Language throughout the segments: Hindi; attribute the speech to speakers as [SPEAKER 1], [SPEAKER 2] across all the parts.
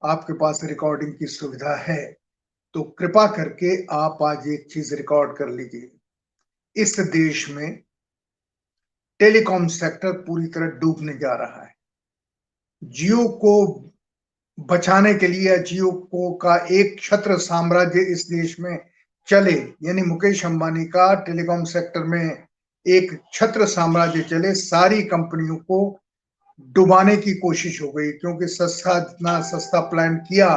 [SPEAKER 1] आपके पास रिकॉर्डिंग की सुविधा है तो कृपा करके आप आज एक चीज रिकॉर्ड कर लीजिए। इस देश में टेलीकॉम सेक्टर पूरी तरह डूबने जा रहा है। जियो को बचाने के लिए या जियो को का एक छत्र साम्राज्य इस देश में चले, यानी मुकेश अंबानी का टेलीकॉम सेक्टर में एक छत्र साम्राज्य चले, सारी कंपनियों को डुबाने की कोशिश हो गई। क्योंकि सस्ता, जितना सस्ता प्लान किया,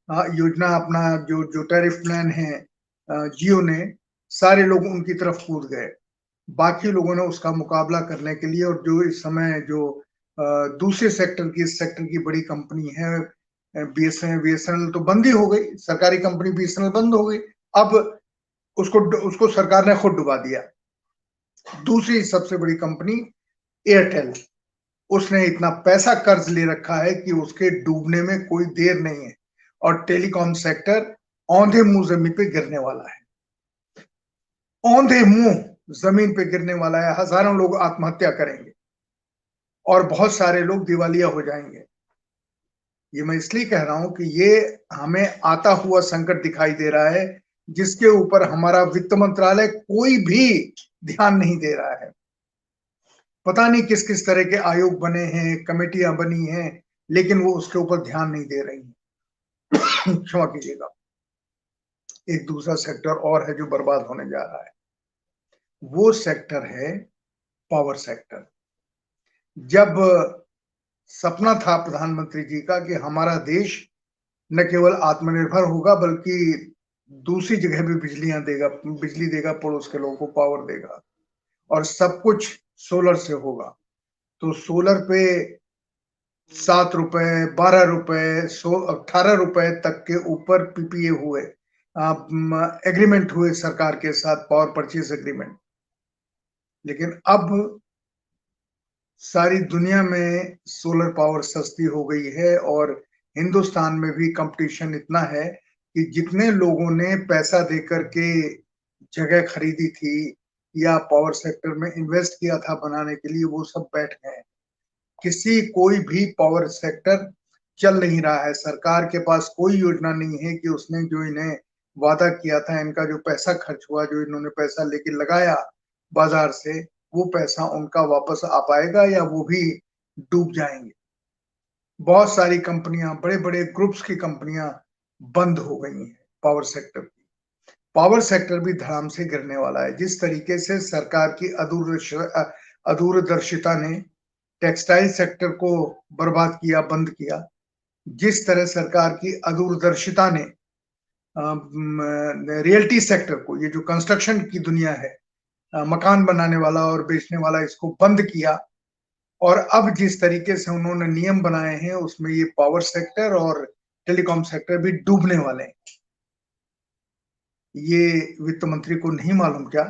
[SPEAKER 1] योजना अपना जो जो टैरिफ प्लान है जियो ने, सारे लोग उनकी तरफ कूद गए। बाकी लोगों ने उसका मुकाबला करने के लिए, और जो इस समय जो दूसरे सेक्टर की, इस सेक्टर की बड़ी कंपनी है बीएसएनएल तो बंद ही हो गई, सरकारी कंपनी बीएसएनएल बंद हो गई। अब उसको उसको सरकार ने खुद डुबा दिया। दूसरी सबसे बड़ी कंपनी एयरटेल, उसने इतना पैसा कर्ज ले रखा है कि उसके डूबने में कोई देर नहीं है, और टेलीकॉम सेक्टर औंधे मुंह जमीन पे गिरने वाला है। औंधे मुंह जमीन पे गिरने वाला है। हजारों लोग आत्महत्या करेंगे और बहुत सारे लोग दिवालिया हो जाएंगे। ये मैं इसलिए कह रहा हूं कि ये हमें आता हुआ संकट दिखाई दे रहा है, जिसके ऊपर हमारा वित्त मंत्रालय कोई भी ध्यान नहीं दे रहा है। पता नहीं किस किस तरह के आयोग बने हैं, कमेटियां बनी हैं, लेकिन वो उसके ऊपर ध्यान नहीं दे रही हैं। क्षमा कीजिएगा। एक दूसरा सेक्टर और है जो बर्बाद होने जा रहा है, वो सेक्टर है पावर सेक्टर। जब सपना था प्रधानमंत्री जी का कि हमारा देश न केवल आत्मनिर्भर होगा बल्कि दूसरी जगह भी बिजली देगा, पड़ोस के लोगों को पावर देगा, और सब कुछ सोलर से होगा। तो सोलर पे 7 रुपए, 12 रुपए, 18 रुपए तक के ऊपर पीपीए हुए, एग्रीमेंट हुए सरकार के साथ, पावर परचेज एग्रीमेंट। लेकिन अब सारी दुनिया में सोलर पावर सस्ती हो गई है, और हिंदुस्तान में भी कंपटीशन इतना है कि जितने लोगों ने पैसा देकर के जगह खरीदी थी या पावर सेक्टर में इन्वेस्ट किया था बनाने के लिए, वो सब बैठ गए। कोई भी पावर सेक्टर चल नहीं रहा है। सरकार के पास कोई योजना नहीं है कि उसने जो इन्हें वादा किया था, इनका जो पैसा खर्च हुआ, जो इन्होंने पैसा लेके लगाया बाजार से, वो पैसा उनका वापस आ पाएगा या वो भी डूब जाएंगे। बहुत सारी कंपनियां, बड़े बड़े ग्रुप्स की कंपनियां बंद हो गई हैं पावर सेक्टर की। पावर सेक्टर भी धड़ाम से गिरने वाला है। जिस तरीके से सरकार की अदूरदर्शिता ने टेक्सटाइल सेक्टर को बर्बाद किया, बंद किया, जिस तरह सरकार की अदूरदर्शिता ने रियल्टी सेक्टर को, ये जो कंस्ट्रक्शन की दुनिया है, मकान बनाने वाला और बेचने वाला, इसको बंद किया, और अब जिस तरीके से उन्होंने नियम बनाए हैं, उसमें ये पावर सेक्टर और टेलीकॉम सेक्टर भी डूबने वाले हैं। ये वित्त मंत्री को नहीं मालूम क्या?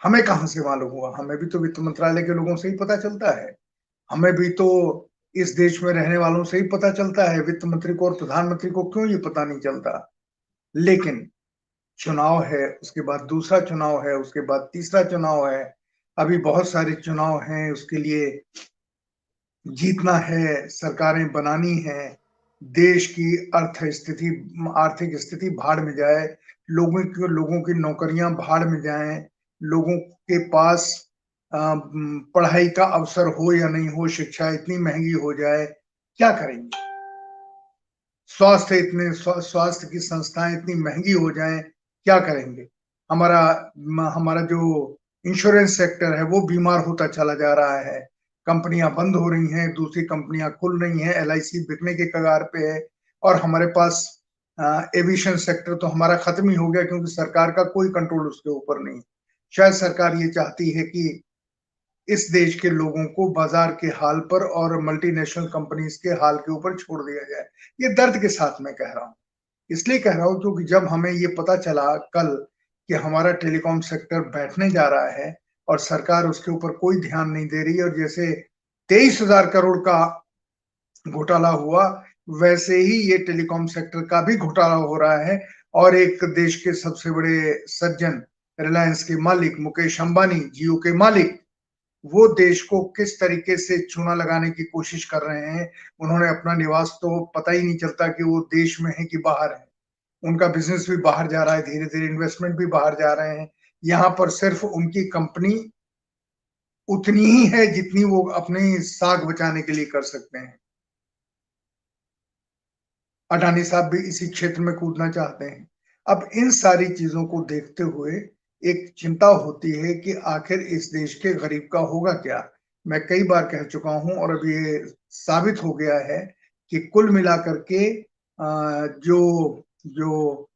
[SPEAKER 1] हमें कहां से मालूम हुआ? हमें भी तो वित्त मंत्रालय के लोगों से ही पता चलता है। हमें भी तो इस देश में रहने वालों से ही पता चलता है। वित्त मंत्री को और प्रधानमंत्री को क्यों ये पता नहीं चलता? लेकिन चुनाव है, उसके बाद दूसरा चुनाव है, उसके बाद तीसरा चुनाव है, अभी बहुत सारे चुनाव हैं, उसके लिए जीतना है, सरकारें बनानी है, देश की आर्थिक स्थिति भाड़ में जाए, लोगों की नौकरियां भाड़ में जाएं, लोगों के पास पढ़ाई का अवसर हो या नहीं हो, शिक्षा इतनी महंगी हो जाए, क्या करेंगे? स्वास्थ्य की संस्थाएं इतनी महंगी हो जाएं, क्या करेंगे? हमारा हमारा जो इंश्योरेंस सेक्टर है वो बीमार होता चला जा रहा है। कंपनियां बंद हो रही हैं, दूसरी कंपनियां खुल रही हैं, एलआईसी बिकने के कगार पे है, और हमारे पास एविएशन सेक्टर तो हमारा खत्म ही हो गया, क्योंकि सरकार का कोई कंट्रोल उसके ऊपर नहीं। शायद सरकार ये चाहती है कि इस देश के लोगों को बाजार के हाल पर और मल्टीनेशनल कंपनीज के हाल के ऊपर छोड़ दिया जाए। ये दर्द के साथ मैं कह रहा हूँ। इसलिए कह रहा हूँ क्योंकि जब हमें ये पता चला कल कि हमारा टेलीकॉम सेक्टर बैठने जा रहा है और सरकार उसके ऊपर कोई ध्यान नहीं दे रही, और जैसे 23,000 करोड़ का घोटाला हुआ, वैसे ही ये टेलीकॉम सेक्टर का भी घोटाला हो रहा है। और एक देश के सबसे बड़े सज्जन, रिलायंस के मालिक मुकेश अंबानी, जियो के मालिक, वो देश को किस तरीके से चूना लगाने की कोशिश कर रहे हैं। उन्होंने अपना निवास तो पता ही नहीं चलता कि वो देश में है कि बाहर है। उनका बिजनेस भी बाहर जा रहा है, धीरे-धीरे इन्वेस्टमेंट भी बाहर जा रहे हैं। यहाँ पर सिर्फ उनकी कंपनी उतनी ही है जितनी वो अपने साख बचाने के लिए कर सकते हैं। अडानी साहब भी इसी क्षेत्र में कूदना चाहते हैं। अब इन सारी चीजों को देखते हुए एक चिंता होती है कि आखिर इस देश के गरीब का होगा क्या? मैं कई बार कह चुका हूं और अब ये साबित हो गया है कि कुल मिलाकर के जो जो